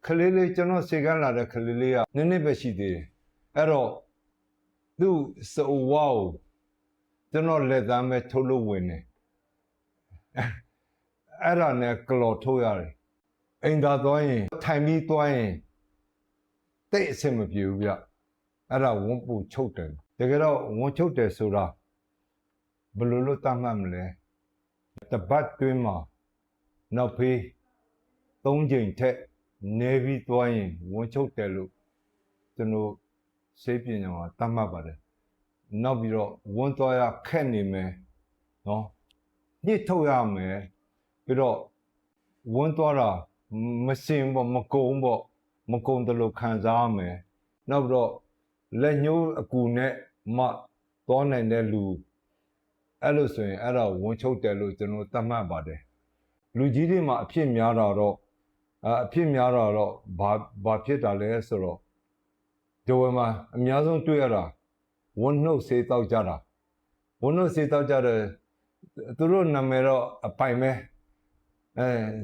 ခလေးလေးကျွန်တော်စေကန်းလာတဲ့ခလေးလေးကနည်းနည်းပဲရှိသေးတယ်အဲ့တော့သူ့စိုးဝါကိုကျွန်တော်လက်သားမဲ့ထုတ်လို့ဝင်တယ်အဲ့ဒါနဲ့ကလော်ထုတ်ရတယ်အိမ်သာသွားရင်ထိုင်ပြီးသွားရင်တိတ်အဆင်မပြေဘူးဗျအဲ့ဒါဝန်းပူချုပ်တယ်တကယ်တော့ဝန်းချုပ်တယ်ဆိုတာဘယ်လိုလုပ်တတ်မှတ်မလဲတပတ်တွင်းမှာနောက်ဖေး3ချိန်ထက်နေပြီးသွားရင်ဝန်းချုပ်တယ်လို့ကျွန်တော်စေပညာမှာတတ်မှတ်ပါတယ်နောက်ပြီးတော့ဝန်းသွားရခက်နေမယ်နော်ညှစ်ထုတ်ရမယ်ပြီးတော့ဝန်းသွားတာမစင်ပေါ့မကုံပေါ့မကုံတယ်လို့ခံစားရမယ်နောက်ပြီးတော့လက်ညှိုးအကူနဲ့မှသွားနိုင်တဲ့လူအဲ့လိုဆိုရင်အဲ့ဒါဝန်းချုပ်တယ်လို့ကျွန်တော်သတ်မှတ်ပါတယ်လူကြီးတွေမှာအဖြစ်များတာတော့ဘာဖြစ်တာလဲဆိုတော့ဒီဝမှာအများဆုံးတွေ့ရတာဝန်းနှုတ်စေးတောက်ကြတာဝန်းနှုတ်စေးတောက်ကြတယ်သူတို့နာမည်တော့အပိုင်ပဲ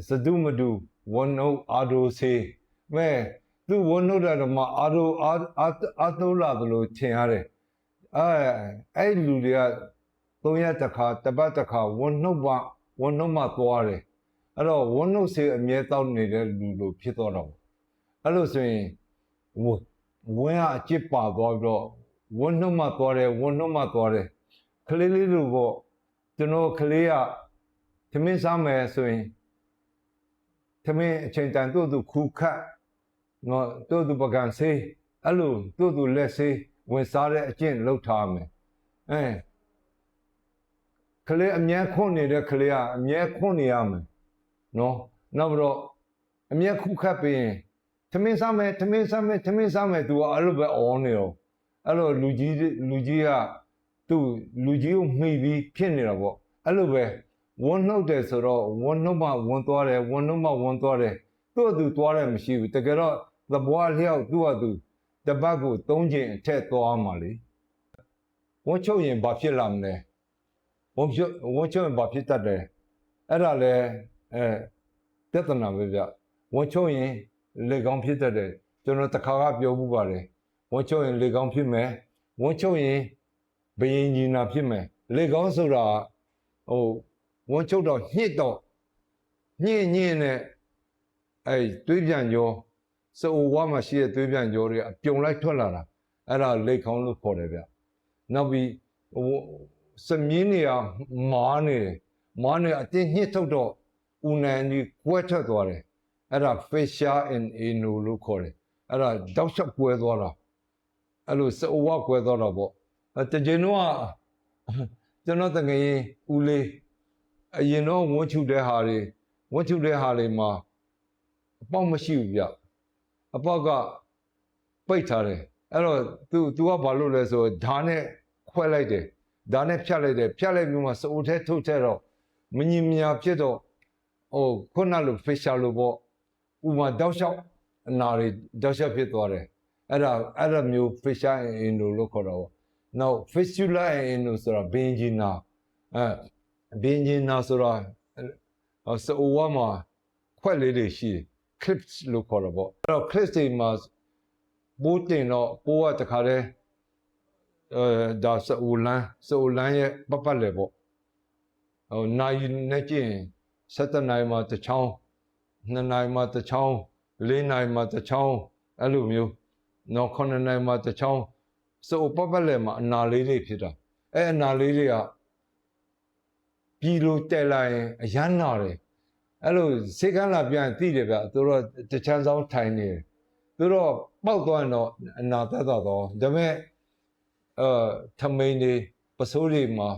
စဒုမဒုဝန်းနှုတ်အာဒိုစေးမဲသူဝန်းနှုတ်တယ်မှာအာတိုလာသလိုထင်ရတယ်အဲ့လူတွေက3ရက်တစ်ခါတစ်ပတ်တစ်ခါဝန်းနှုတ်မှသွားတယ်အဲ့တော့ဝန်းနှုတ်စေးအမြဲတောက်နေတဲ့လူလိုဖြစ်သွားတော့အဲ့လိုဆိုရင်ဝန်းကအကျစ်ပါသွားပြီးတော့ဝန်းနှုတ်မှသွားတယ်ခလေးလေးလိုပေါ့ကျွန်တော်ခလေးကသမင်းစားမယ်ဆိုရင်သမင်းအချိန်တန်တို့သူခူခတ်ငေါတို့သူပကံစေးအဲ့လိုတို့သူလက်စေးဝင်စားတဲ့အကျင့်လောက်ထားမယ်ခလေးအမြဲခွန့်နေတဲ့ခလေးကအမြဲခွန့်နေရမယ်နော်နောက်ပြီးတော့အမြဲခုခတ်ပြီးရင်သမင်းစားမယ်သူကအဲ့လိုပဲအော်နေရောအဲ့လိုလူကြီးကသူ့လူကြီးကိုမှီပြီးဖြစ်နေတာပေါ့အဲ့လိုပဲဝန်းနှုတ်တယ်ဆိုတော့ဝန်းနှုတ်မှဝန်းသွားတယ်သူ့အတူသွားတယ်မရှိဘူးတကယ်တော့သဘောလျောက်သူ့အတူတပတ်ကို3ချိန်အထက်သွားမှာလေဝန်းချုပ်ရင်ဘာဖြစ်လာမလဲဝန်းချုပ်ရင်ဘာဖြစ်တတ်တယ်အဲ့ဒါလဲပြဿနာပဲဗျဝန်းချုပ်ရင်လေကောင်းဖြစ်တတ်တယ်ကျွန်တော်တခါကပြောမှုပါတယ်ဝန်းချုပ်ရင်လေကောင်းဖြစ်မယ်ဝန်းချုပ်ရင်ဘယင်ကြီးနာဖြစ်မယ်လေကောင်းဆိုတာဝန်းချုပ်တော့ညှင့်နဲ့သွေးပြန်ကြောစိုးဝါမှာရှိတဲ့သွေးပြန်ကြောတွေအပြုံလိုက်ထွက်လာတာအဲ့ဒါလေကောင်းလို့ခေါ်တယ်ဗျနောက်ပြီးစမြင်းတွေကမားနေအတင်းညှစ်ထုတ်တော့ဦးနံကြီးကွဲထွက်သွားတယ်အဲ့ဒါ facial and anal လို့ခေါ်တယ်အဲ့ဒါတောက်လျှောက်ကွဲသွားတာအဲ့လိုစိုးဝါကွဲသွားတာပေါ့တကြိမ်တော့ကျွန်တော်တကယ်ဦးလေးအရင်တော့ဝန်းချူတဲ့ဟာတွေမှာအပေါက်မရှိဘူးဗျအပေါက်ကပိတ်ထားတယ်အဲ့တော့ तू ကဘာလုပ်လဲဆိုဓာတ်နဲ့ခွဲလိုက်တယ်ဓာတ်နဲ့ဖြတ်လိုက်ပြီးမှစိုးထဲထုတ်ထဲတော့မငြင်မြဖြစ်တော့ခုနလို facial လို့ပေါ့ဥမာတောက်လျှောက်အနာတွေတောက်လျှောက်ဖြစ်သွားတယ်အဲ့ဒါမျိုး facial anal လို့ခေါ်တော့နောက် fistula anal ဆိုတာဘင်ဂျီနာဆိုတာစိုးဝါမှာခွက်လေးတွေရှိတယ် clips လို့ခေါ်တော့ပေါ့အဲ့တော့ clips တွေမှာပိုးတင်တော့ပိုးကတခါတည်းဒါစိုးလန်းရဲ့ပတ်လေပေါ့နိုင်နဲ့ကျင်7နိုင်မှာတစ်ချောင်း2နိုင်မှာတစ်ချောင်း4နိုင်မှာတစ်ချောင်းအဲ့လိုမျိုးနောက်9နိုင်မှာတစ်ချောင်းစိုးပတ်လေမှာအနာလေးတွေဖြစ်တာအဲ့အနာလေးတွေကပြည်လို့တက်လာရင်အရမ်းနာတယ်အဲ့လိုစိတ်ကန်းလာပြန်သိတယ်ဗျသူတို့တချမ်းဆောင်ထိုင်နေတယ်သူတို့ပောက်သွားရင်တော့အနာသက်သာတော့ဒါပေမဲ့ထမိန်တွေပစိုးတွေမှာ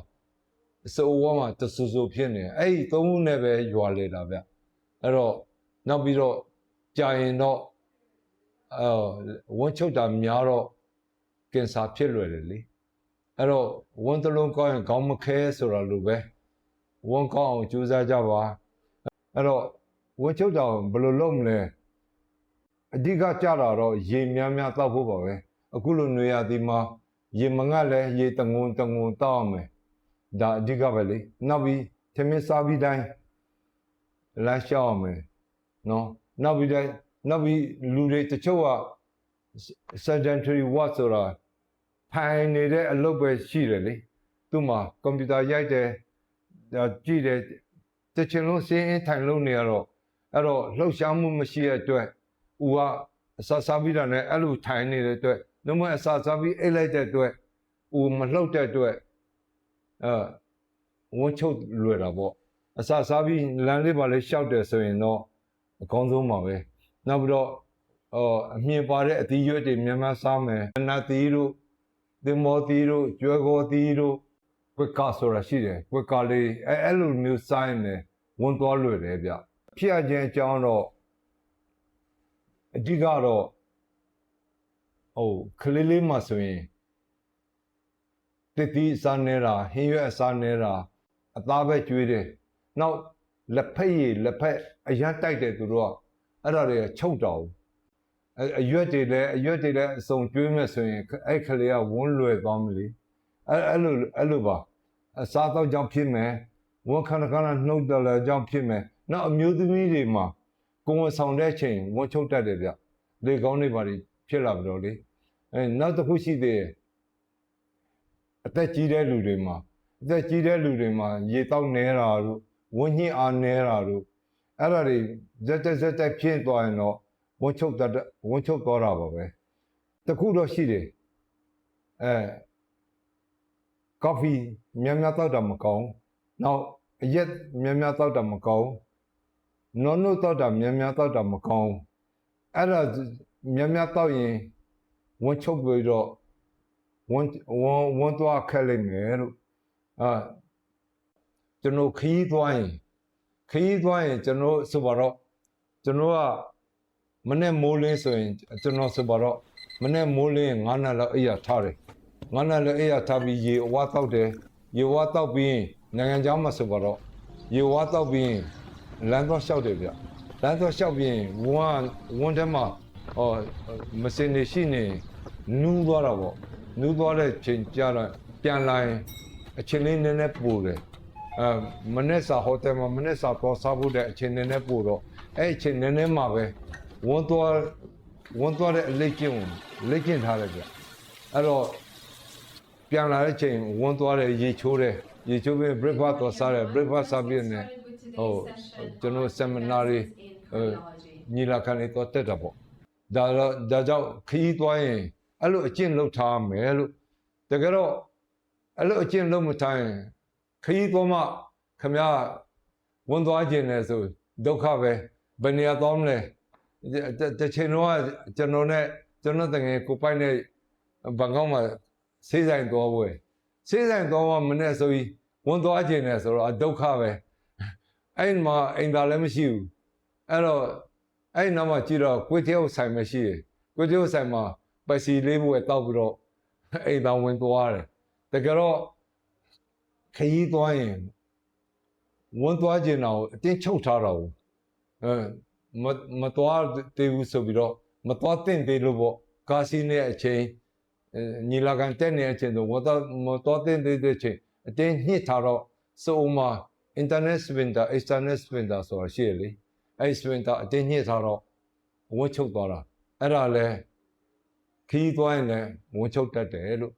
စိုးဝါမှာတဆူဆူဖြစ်နေအဲ့ဒီ3ခုနဲ့ပဲရွာလေတာဗျအဲ့တော့နောက်ပြီးတော့ကြာရင်တော့ဝန်းချုပ်တာများတော့ကင်ဆာဖြစ်လွယ်တယ်လေအဲ့တော့ဝန်းတလုံးကောင်းရင်ခေါင်းမခဲဆိုတာလိုပဲဝန်းကောင်းအောင်ကြိုးစားကြပါအဲ့တော့ဝန်းချုပ်တာဘယ်လိုလုပ်မလဲအဓိကကြတာတော့ရေများတောက်ဖို့ပါပဲအခုလိုနေရာဒီမှာရေမငတ်လဲရေတငုံတောက်ရမယ်ဒါအဓိကပဲလေနောက်ပြီးသမင်းစားပြီးတိုင်းလမ်းလျှောက်ရမယ်နော်နောက်ပြီးတိုင်း နောက်ပြီးလူတွေတချို့က sedentary work ဆိုတာထိုင်နေတဲ့အလုပ်ပဲရှိတယ်လေသူ့မှာကွန်ပျူတာရိုက်တယ်ကြည့်တယ်တချင်လုံးစင်းအင်းထိုင်လုံးနေရတော့အဲ့တော့လှုပ်ရှားမှုမရှိတဲ့အတွက်ဦးကအစာစားပြီးတာနဲ့အဲ့လိုထိုင်နေတဲ့အတွက်နှမအစာစားပြီးအိတ်လိုက်တဲ့အတွက်ဦးမလှုပ်တဲ့အတွက်ဝန်းချုပ်လွယ်တာပေါ့အစာစားပြီးလမ်းလေးပါလေးရှောက်တယ်ဆိုရင်တော့အကောင်းဆုံးပါပဲနောက်ပြီးတော့အမြင်ပါတဲ့အသီးရွက်တွေများများစားမယ်နတ်သီးတို့သင်္ဘောသီးတို့ကျွဲကောသီးတို့ကွက်ကာဆိုတာရှိတယ်ကွက်ကာလေးအဲ့လိုမျိုးစားရင်လည်းဝန်သွားလွယ်တယ်ဗျဖြစ်ရခြင်းအကြောင်းတော့အဓိကတော့ခလေးလေးမှဆိုရင်တစ်သီးအစားနေတာဟင်းရွက်အစားနေတာအသားပဲကျွေးတယ်နောက်လက်ဖက်ရည်လက်ဖက်အရန်တိုက်တယ်သူတို့ကအဲ့ဒါတွေကချုပ်တော်အရွက်တွေလည်းအစုံကျွေးမယ်ဆိုရင်အဲ့ခလေးကဝန်းလွယ်သွားမလို့အဲ့လိုပါအစားတော့ကြောင့်ဖြစ်မယ်ဝန်ခဏနှုတ်တယ်လည်းကြောင့်ဖြစ်မယ်နောက်အမျိုးသမီးတွေမှာကိုယ်ဝန်ဆောင်တဲ့ချိန်ဝန်ချုပ်တတ်တယ်ဗျလေကောင်းနေပါလိဖြစ်လာပြီတော့လေနောက်တစ်ခုရှိသေးတယ်အသက်ကြီးတဲ့လူတွေမှာရေတောက်နေတာတို့ဝန်းညှင်းအားနေတာတို့အဲ့ဒါတွေဇက်တက်ဖြစ်သွားရင်တော့ဝန်ချုပ်သွားတာပါပဲတခုတော့ရှိတယ်ကော်ဖီများများတောက်တာမကောင်းနောက်အရက်များများတောက်တာမကောင်းနို့တောက်တာများများတောက်တာမကောင်းအဲ့ဒါများများတောက်ရင်ဝန်ချုပ်ပြီးတော့ဝန်သွားခက်လိမ့်မယ်လို့ကျွန်တော်ခီးသွားရင်ကျွန်တော်ဆိုပါတော့ကျွန်တော်ကမနေ့မိုးလင်းဆိုရင်ကျွန်တော်ဆိုပါတော့မနေ့မိုးလင်း9နာရီလောက်အိယာထားတယ်9နာရီလောက်အိယာထားပြီးရေဝါတောက်တယ်ရေဝါတောက်ပြီးနိုင်ငံเจ้าမှာဆိုပါတော့ရေဝါတောက်ပြီးလမ်းသွားလျှောက်တယ်ဗျလမ်းသွားလျှောက်ပြီးဝန်းထဲမှာမစင်နေရှိနေနူးသွားတာပေါ့နူးသွားတဲ့ချိန်ကြာတော့ပြန်လာရင်အချင်းလေးနည်းနည်းပူတယ်မနေ့စာဟိုတယ်မှာမနေ့စာပေါ်စားဖို့တဲ့အချင်းနည်းနည်းပူတော့အဲ့အချင်းနည်းနည်းမှာပဲဝန်းသွားတဲ့အလေးကျင့်ထားတယ်ဗျအဲ့တော့ပြန်လာတဲ့ချိန်ဝန်းသွားတယ်ရေချိုးပြီး breakfast တော့စားတယ် breakfast စားပြီးနေကျွန်တော် seminar တွေညီလာခံတွေတော့တက်တာပေါ့ဒါကြောင့်ခီးသွားရင်အဲ့လိုအကျင့်လုပ်ထားမယ်လို့တကယ်တော့အဲ့လိုအကျင့်လုပ်မထားရင်ခီးသွားမှခမရဝန်သွားခြင်းလဲဆိုဒုက္ခပဲဘယ်နေရာသွားမလဲတချင်တော့ကျွန်တော်တကယ်ကိုပိုက်နဲ့ဘန်ကောက်မှာဆေးဆိုင်သွားပွဲဆေးဆိုင်သွားမှမနေ့ဆိုပြီးဝန်သွားခြင်းလဲဆိုတော့ဒုက္ခပဲအဲ့မှာအိမ်သာလည်းမရှိဘူးအဲ့တော့အဲ့နောက်မှကြည့်တော့ကွေးတယောက်ဆိုင်မရှိတယ်ကွေးတယောက်ဆိုင်မှာပစီလေးဘွယ်တောက်ပြီးတော့အိမ်သာဝင်သွားတယ်တကယ်တော့ခရီးသွားရင်ဝန်သွားခြင်းတော့အတင်းချုပ်ထားတာဘူးမသွားသေးဘူးဆိုပြီးတော့မသွားသင့်သေးလို့ပေါ့ကာစီနဲ့အချိန်ညီလာခံတက်နေတဲ့အချိန်ဆိုမသွားသင့်သေးတဲ့အချိန်အတင်းညှစ်ထားတော့စုံမှာ internet sprinter external sprinter ဆိုတာရှိရလေအဲ့ sprinter အတင်းညှစ်ထားတော့ဝန်းချုပ်သွားတာအဲ့ဒါလဲခီးသွားရင်လည်းဝန်းချုပ်တတ်တယ်လို့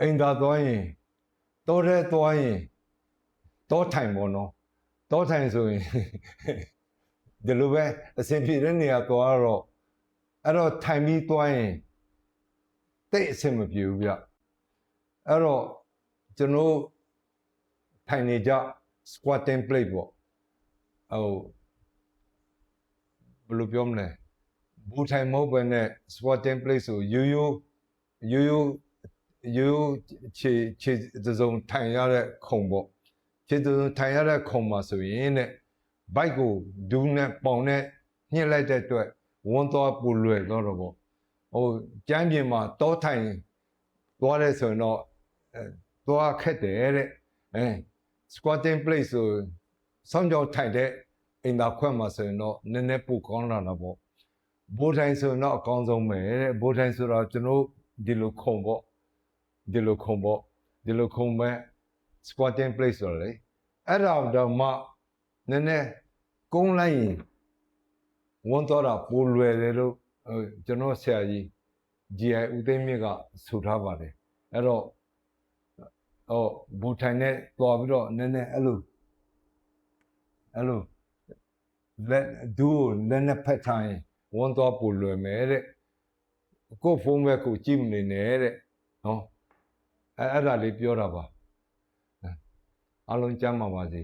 အိမ်သာသွားရင်တောထဲသွားရင်တောထိုင်ပေါ့နော်တောထိုင်ဆိုရင်ဒီလိုပဲအဆင်ပြေတဲ့နေရာသွားတော့အဲ့တော့ထိုင်ပြီးသွားရင်တိတ်အဆင်မပြေဘူးဗျအဲ့တော့ကျွန်တော်ထိုင်နေကြ squatting plate ပေါ့ဘယ်လိုပြောမလဲဘူထိုင်မဟုတ်ဘဲနဲ့ squatting plate ဆိုရိုးခြေစုံထိုင်ရတဲ့ခုံပေါ့ခြေစုံထိုင်ရတဲ့ခုံမှာဆိုရင်တဲ့ဘိုက်ကိုဒူးနဲ့ပေါင်နဲ့ညှစ်လိုက်တဲ့အတွက်ဝန်းသွားပူလွယ်တော့ပေါ့ကျမ်းပြင်မှာတောထိုင်သွားလဲဆိုရင်တော့သွားခက်တယ်တဲ့squatting plate ဆိုစောင်းကြောင်ထိုင်တဲ့အိမ်သာခွက်မှာဆိုရင်တော့နည်းနည်းပူကောင်းလာတာပေါ့ဘိုးထိုင်ဆိုရင်တော့အကောင်းဆုံးပဲတဲ့ဘိုးထိုင်ဆိုတော့ကျွန်တော်ဒီလိုခုံမဲ့ squatting plate ဆိုလေအဲ့ဒါတော့မှနည်းနည်းကုန်းလိုက်ရင် ဝန်းတော့တာပိုလွယ်တယ်လို့ကျွန်တော်ဆရာကြီး GI ဦးသိန်းမြင့်ကဆိုထားပါတယ်အဲ့တော့ဘူထိုင်နဲ့သွားပြီးတော့နည်းနည်းအဲ့လိုလက်ဒူးကိုလက်နဲ့ဖက်ထားရင်ဝန်းတော့ပိုလွယ်မယ်တဲ့ကို့ဖုန်းပဲကိုကြည့်မနေနဲ့တဲ့နော်အဲ့ဒါလေးပြောတာပါအားလုံးကြမ်းပါပါစေ